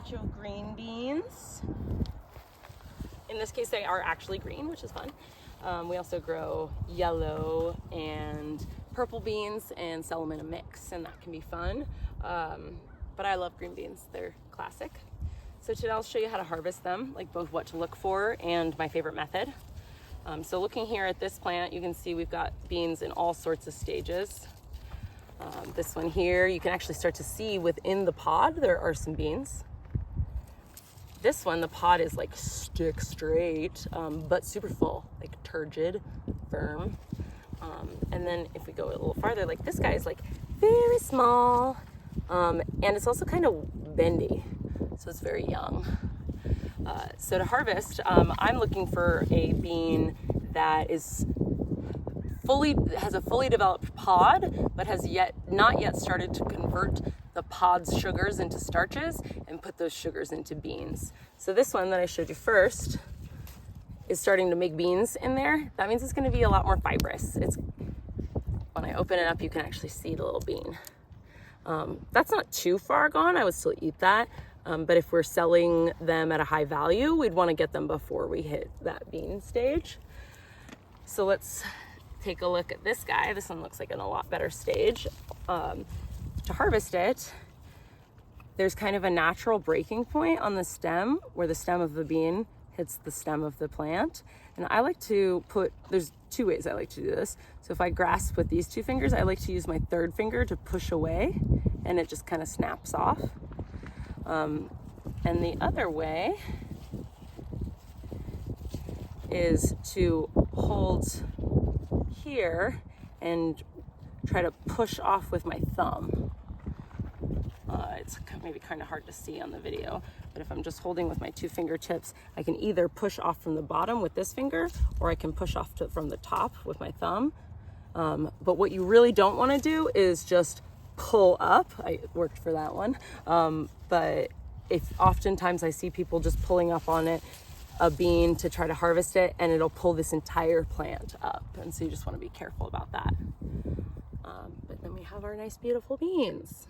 batch of green beans. In this case, they are actually green, which is fun. We also grow yellow and purple beans and sell them in a mix, and that can be fun. But I love green beans, they're classic. So today I'll show you how to harvest them, like both what to look for and my favorite method. So looking here at this plant, you can see we've got beans in all sorts of stages. This one here, you can actually start to see within the pod, there are some beans. This one, the pod is like stick straight, but super full, like turgid, firm. And then if we go a little farther, like this guy is like very small, and it's also kind of bendy, so it's very young. So to harvest, I'm looking for a bean that has a fully developed pod, but has not yet started to convert the pod's sugars into starches and put those sugars into beans. So this one that I showed you first is starting to make beans in there. That means it's going to be a lot more fibrous. When I open it up, you can actually see the little bean. That's not too far gone. I would still eat that. But if we're selling them at a high value, we'd want to get them before we hit that bean stage. So let's take a look at this guy. This one looks like in a lot better stage. To harvest it, there's kind of a natural breaking point on the stem where the stem of the bean hits the stem of the plant. And I like to there's two ways I like to do this. So if I grasp with these two fingers, I like to use my third finger to push away, and it just kind of snaps off. And the other way is to hold here and try to push off with my thumb. It's maybe kind of hard to see on the video, but if I'm just holding with my two fingertips, I can either push off from the bottom with this finger, or I can push off from the top with my thumb. But what you really don't want to do is just pull up. I worked for that one. But oftentimes I see people just pulling up on a bean to try to harvest it, and it'll pull this entire plant up. And so you just want to be careful about that. But then we have our nice, beautiful beans.